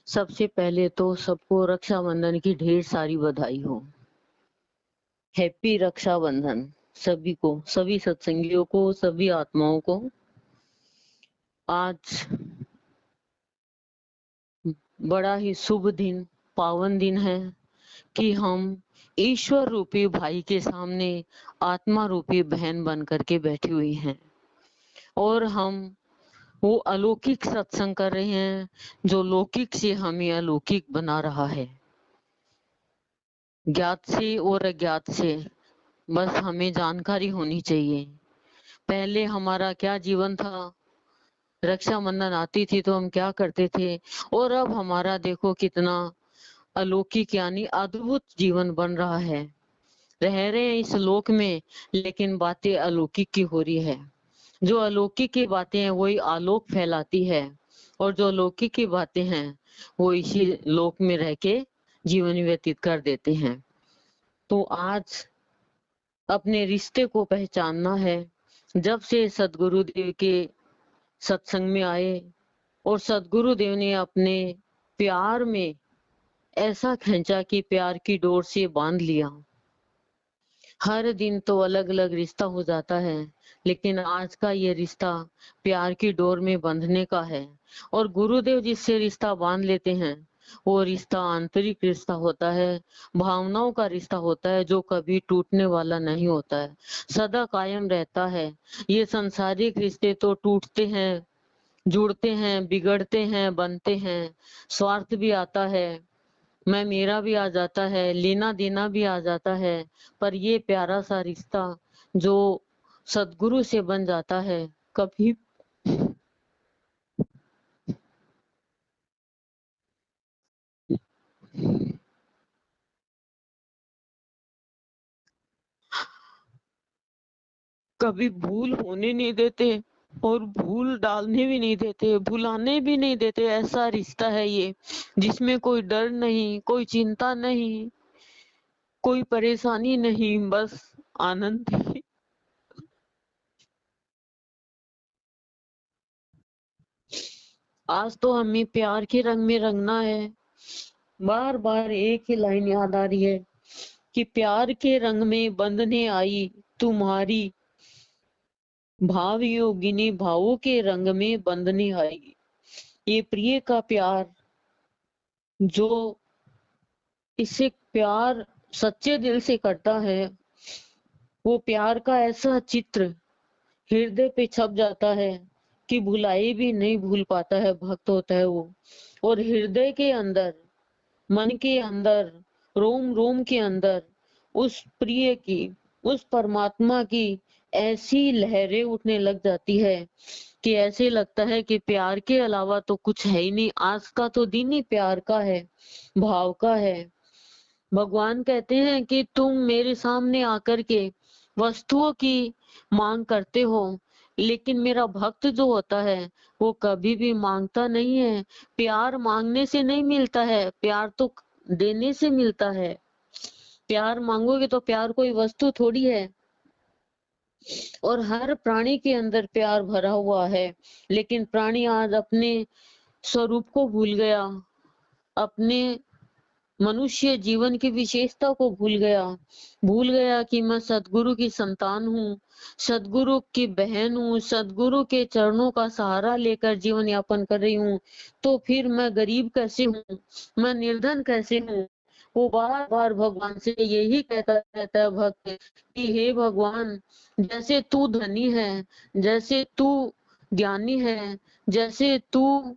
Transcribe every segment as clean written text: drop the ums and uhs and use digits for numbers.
सबसे पहले तो सबको रक्षाबंधन की ढेर सारी बधाई हो। हैप्पी रक्षाबंधन सभी को, सभी सत्संगियों को, सभी आत्माओं को। आज बड़ा ही शुभ दिन, पावन दिन है कि हम ईश्वर रूपी भाई के सामने आत्मा रूपी बहन बन करके बैठी हुई हैं और हम वो अलौकिक सत्संग कर रहे हैं जो लौकिक से हमें अलौकिक बना रहा है। ज्ञात से और अज्ञात से बस हमें जानकारी होनी चाहिए। पहले हमारा क्या जीवन था, रक्षाबंधन आती थी तो हम क्या करते थे, और अब हमारा देखो कितना अलौकिक यानी अद्भुत जीवन बन रहा है। रह रहे हैं इस लोक में लेकिन बातें अलौकिक की हो रही है। जो अलौकिक की बातें हैं वही आलोक फैलाती है और जो अलौकिक की बातें हैं वो इसी लोक में रह के जीवन व्यतीत कर देते हैं। तो आज अपने रिश्ते को पहचानना है। जब से सदगुरु देव के सत्संग में आए और सदगुरु देव ने अपने प्यार में ऐसा खींचा कि प्यार की डोर से बांध लिया। हर दिन तो अलग अलग रिश्ता हो जाता है लेकिन आज का ये रिश्ता प्यार की डोर में बंधने का है। और गुरुदेव जिससे रिश्ता बांध लेते हैं वो रिश्ता आंतरिक रिश्ता होता है, भावनाओं का रिश्ता होता है जो कभी टूटने वाला नहीं होता है, सदा कायम रहता है। ये सांसारिक रिश्ते तो टूटते हैं, जुड़ते हैं, बिगड़ते हैं, बनते हैं, स्वार्थ भी आता है, मैं मेरा भी आ जाता है, लेना देना भी आ जाता है। पर ये प्यारा सा रिश्ता जो सदगुरु से बन जाता है कभी कभी भूल होने नहीं देते और भूल डालने भी नहीं देते, भुलाने भी नहीं देते। ऐसा रिश्ता है ये जिसमें कोई डर नहीं, कोई चिंता नहीं, कोई परेशानी नहीं, बस आनंद ही। आज तो हमें प्यार के रंग में रंगना है। बार बार एक ही लाइन याद आ रही है कि प्यार के रंग में बंधने आई तुम्हारी भाव योगिनी, भावों के रंग में बंधने आई। ये प्रिय का प्यार, जो इसे प्यार सच्चे दिल से करता है वो प्यार का ऐसा चित्र हृदय पे छप जाता है कि भुलाई भी नहीं भूल पाता है भक्त होता है वो। और हृदय के अंदर, मन के अंदर, रोम रोम के अंदर उस प्रिय की, उस परमात्मा की ऐसी लहरें उठने लग जाती है कि ऐसे लगता है कि प्यार के अलावा तो कुछ है ही नहीं। आज का तो दिन ही प्यार का है, भाव का है। भगवान कहते हैं कि तुम मेरे सामने आकर के वस्तुओं की मांग करते हो लेकिन मेरा भक्त जो होता है वो कभी भी मांगता नहीं है। प्यार मांगने से नहीं मिलता है, प्यार तो देने से मिलता है। प्यार मांगोगे तो प्यार कोई वस्तु थोड़ी है। और हर प्राणी के अंदर प्यार भरा हुआ है लेकिन प्राणी आज अपने स्वरूप को भूल गया, अपने मनुष्य जीवन की विशेषता को भूल गया कि मैं सदगुरु की संतान हूँ, सदगुरु की बहन हूँ, सदगुरु के चरणों का सहारा लेकर जीवन यापन कर रही हूँ। तो फिर मैं गरीब कैसे हूँ, मैं निर्धन कैसे हूँ। वो बार बार भगवान से यही कहता रहता है भक्त कि हे भगवान, जैसे तू धनी है, जैसे तू ज्ञानी है, जैसे तू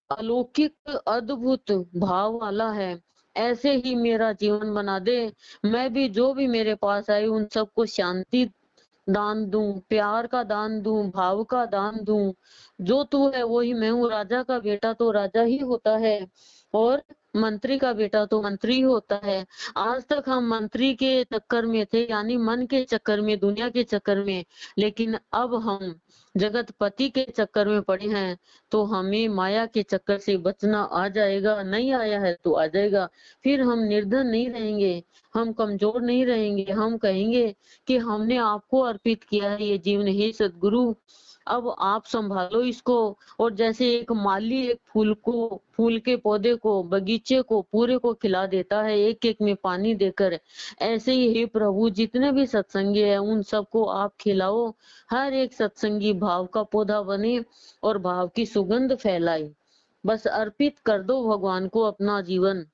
अलौकिक अद्भुत भाव वाला है, ऐसे ही मेरा जीवन बना दे। मैं भी जो भी मेरे पास आए उन सबको शांति दान दूं, प्यार का दान दूं, भाव का दान दूं। जो तू है वही मैं हूँ। राजा का बेटा तो राजा ही होता है और मंत्री का बेटा तो मंत्री ही होता है। आज तक हम मंत्री के चक्कर में थे यानी मन के चक्कर में, दुनिया के चक्कर में, लेकिन अब हम जगतपति के चक्कर में पड़े हैं, तो हमें माया के चक्कर से बचना आ जाएगा। नहीं आया है तो आ जाएगा। फिर हम निर्धन नहीं रहेंगे, हम कमजोर नहीं रहेंगे। हम कहेंगे कि हमने आपको अर्पित किया है ये जीवन, हे सदगुरु, अब आप संभालो इसको। और जैसे एक माली एक फूल के पौधे को, बगीचे को पूरे को खिला देता है एक एक में पानी देकर, ऐसे ही हे प्रभु जितने भी सत्संगी है उन सबको आप खिलाओ। हर एक सत्संगी भाव का पौधा बने और भाव की सुगंध फैलाए। बस अर्पित कर दो भगवान को अपना जीवन,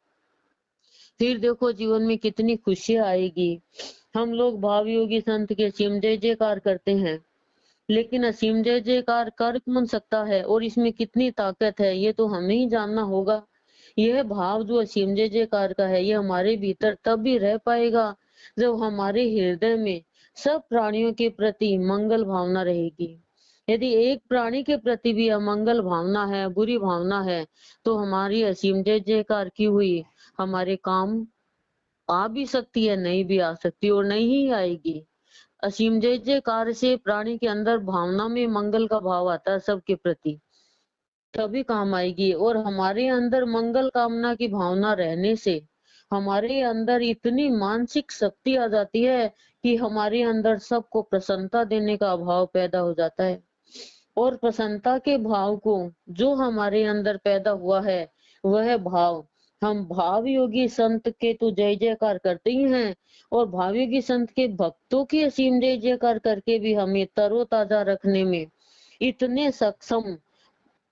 फिर देखो जीवन में कितनी खुशियां आएगी। हम लोग भाव योगी संत के असीम जय जयकार करते हैं, लेकिन असीम जय जयकार कर कौन सकता है और इसमें कितनी ताकत है ये तो हमें ही जानना होगा। यह भाव जो असीम जय जयकार का है ये हमारे भीतर तब भी रह पाएगा जब हमारे हृदय में सब प्राणियों के प्रति मंगल भावना रहेगी। यदि एक प्राणी के प्रति भी अमंगल भावना है, बुरी भावना है, तो हमारी असीम जय जयकार की हुई हमारे काम आ भी सकती है, नहीं भी आ सकती और नहीं ही आएगी। असीम जय जयकार से प्राणी के अंदर भावना में मंगल का भाव आता है सबके प्रति, तभी काम आएगी। और हमारे अंदर मंगल कामना की भावना रहने से हमारे अंदर इतनी मानसिक शक्ति आ जाती है कि हमारे अंदर सबको प्रसन्नता देने का भाव पैदा हो जाता है। और प्रसन्नता के भाव को जो हमारे अंदर पैदा हुआ है वह भाव हम भाव योगी संत के तो जय जयकार करते ही हैं, और भाव योगी संत के भक्तों की असीम जय जयकार करके भी हमें तरोताजा रखने में इतने सक्षम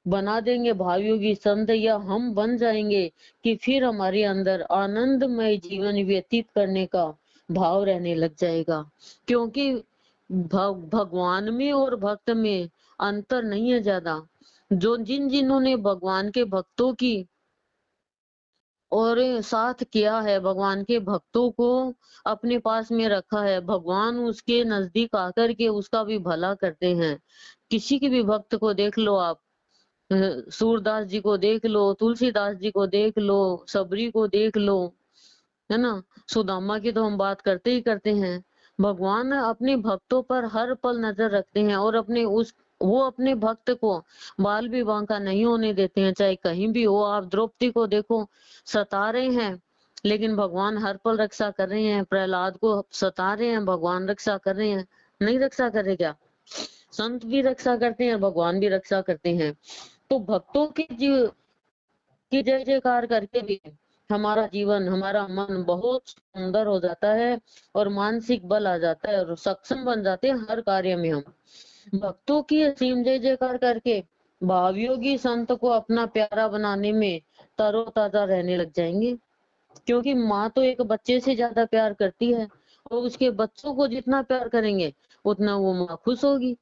बना देंगे भाव योगी संत, या हम बन जाएंगे कि फिर हमारे अंदर आनंदमय जीवन व्यतीत करने का भाव रहने लग जाएगा। क्योंकि भगवान में और भक्त में अंतर नहीं है ज्यादा। जो जिन्होंने भगवान के भक्तों की और साथ किया है, भगवान के भक्तों को अपने पास में रखा है, भगवान उसके नजदीक आकर के उसका भी भला करते हैं। किसी के भी भक्त को देख लो आप, सूरदास जी को देख लो, तुलसीदास जी को देख लो, सबरी को देख लो, है ना, सुदामा की तो हम बात करते ही करते हैं। भगवान अपने भक्तों पर हर पल नजर रखते हैं और वो अपने भक्त को बाल विवाह का नहीं होने देते हैं, चाहे कहीं भी हो। आप द्रौपदी को देखो, सता रहे हैं लेकिन भगवान हर पल रक्षा कर रहे हैं। प्रहलाद को सता रहे हैं, भगवान रक्षा कर रहे हैं। नहीं रक्षा करे क्या? संत भी रक्षा करते हैं, भगवान भी रक्षा करते हैं। तो भक्तों की जय जयकार करके भी हमारा जीवन, हमारा मन बहुत सुंदर हो जाता है और मानसिक बल आ जाता है और सक्षम बन जाते हैं हर कार्य में। हम भक्तों की असीम जय जयकार करके भावयोगी संत को अपना प्यारा बनाने में तरोताजा रहने लग जाएंगे। क्योंकि माँ तो एक बच्चे से ज्यादा प्यार करती है और उसके बच्चों को जितना प्यार करेंगे उतना वो माँ खुश होगी।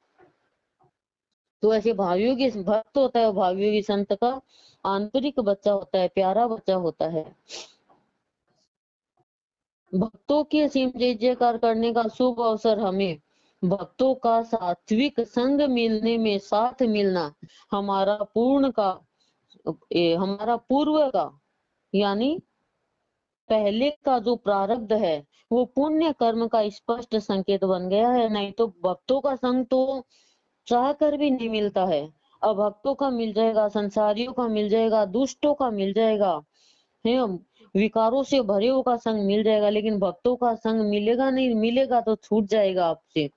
तो ऐसे भावयोगी भक्त होता है, भावयोगी संत का आंतरिक बच्चा होता है, प्यारा बच्चा होता है। भक्तों के असीम जय जयकार करने का शुभ अवसर हमें भक्तों का सात्विक संग मिलने में साथ मिलना हमारा हमारा पूर्व का यानी पहले का जो प्रारब्ध है वो पुण्य कर्म का स्पष्ट संकेत बन गया है। नहीं तो भक्तों का संग तो चाह कर भी नहीं मिलता है। अभक्तों का मिल जाएगा, संसारियों का मिल जाएगा, दुष्टों का मिल जाएगा, है विकारों से भरे का संग मिल जाएगा, लेकिन भक्तों का संग मिलेगा नहीं। मिलेगा तो छूट जाएगा आपसे।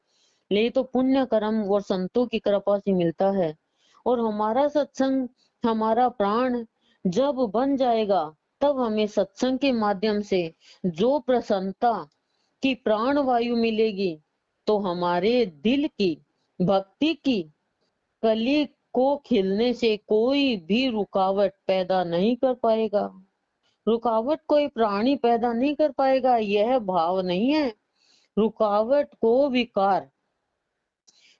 ले तो पुण्य कर्म और संतों की कृपा से मिलता है। और हमारा सत्संग, हमारा प्राण जब बन जाएगा तब हमें सत्संग के माध्यम से जो प्रसन्नता की प्राण वायु मिलेगी, तो हमारे दिल की भक्ति की कली को खिलने से कोई भी रुकावट पैदा नहीं कर पाएगा। रुकावट कोई प्राणी पैदा नहीं कर पाएगा, यह भाव नहीं है। रुकावट को विकार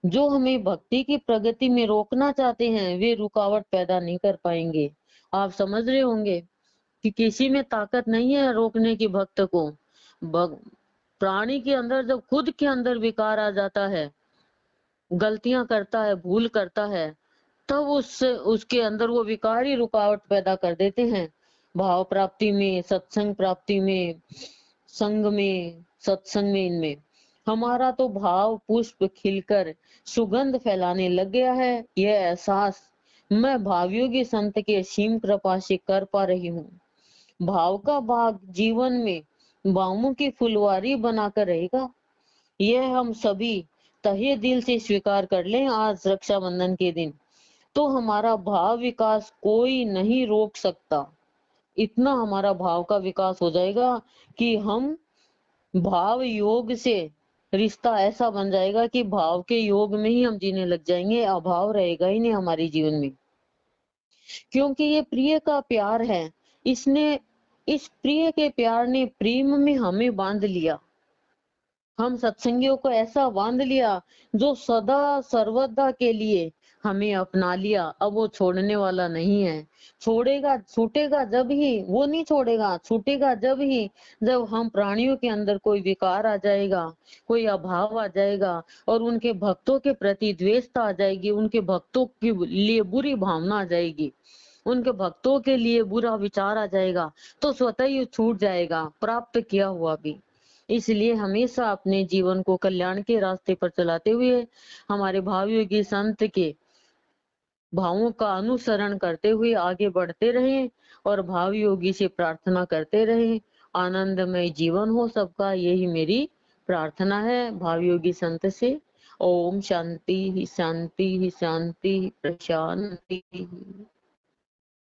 जो हमें भक्ति की प्रगति में रोकना चाहते हैं वे रुकावट पैदा नहीं कर पाएंगे। आप समझ रहे होंगे कि किसी में ताकत नहीं है रोकने की भक्त को। प्राणी के अंदर जब खुद के अंदर विकार आ जाता है, गलतियां करता है, भूल करता है, तब उसके अंदर वो विकार ही रुकावट पैदा कर देते हैं भाव प्राप्ति में, सत्संग प्राप्ति में, संग में, सत्संग में, इनमें। हमारा तो भाव पुष्प खिलकर सुगंध फैलाने लग गया है। यह एहसास मैं भावयोगी संत के असीम कृपा से कर पा रही हूँ। भाव का बाग जीवन में बामों की फुलवारी बनाकर रहेगा। यह हम सभी तहे दिल से स्वीकार कर लें। आज रक्षाबंधन के दिन तो हमारा भाव विकास कोई नहीं रोक सकता। इतना हमारा भाव का विकास हो जाएगा कि हम भाव योग से रिश्ता ऐसा बन जाएगा कि भाव के योग में ही हम जीने लग जाएंगे। अभाव रहेगा ही नहीं हमारे जीवन में, क्योंकि ये प्रिय का प्यार है। इसने इस प्रिय के प्यार ने प्रेम में हमें बांध लिया। हम सत्संगियों को ऐसा बांध लिया जो सदा सर्वदा के लिए हमें अपना लिया। अब वो छोड़ने वाला नहीं है। छोड़ेगा, छूटेगा जब ही, वो नहीं छोड़ेगा, छूटेगा जब ही जब हम प्राणियों के अंदर कोई विकार आ जाएगा, कोई अभाव आ जाएगा और उनके भक्तों के प्रति द्वेषता आ जाएगी, उनके भक्तों के लिए बुरी भावना आ जाएगी, उनके भक्तों के लिए बुरा विचार आ जाएगा, तो स्वतः ही छूट जाएगा प्राप्त किया हुआ भी। इसलिए हमेशा अपने जीवन को कल्याण के रास्ते पर चलाते हुए हमारे भावयोगी संत के भावों का अनुसरण करते हुए आगे बढ़ते रहें और भाव योगी से प्रार्थना करते रहें। आनंदमय जीवन हो सबका, यही मेरी प्रार्थना है भाव योगी संत से। ओम शांति शांति शांति प्रशांति।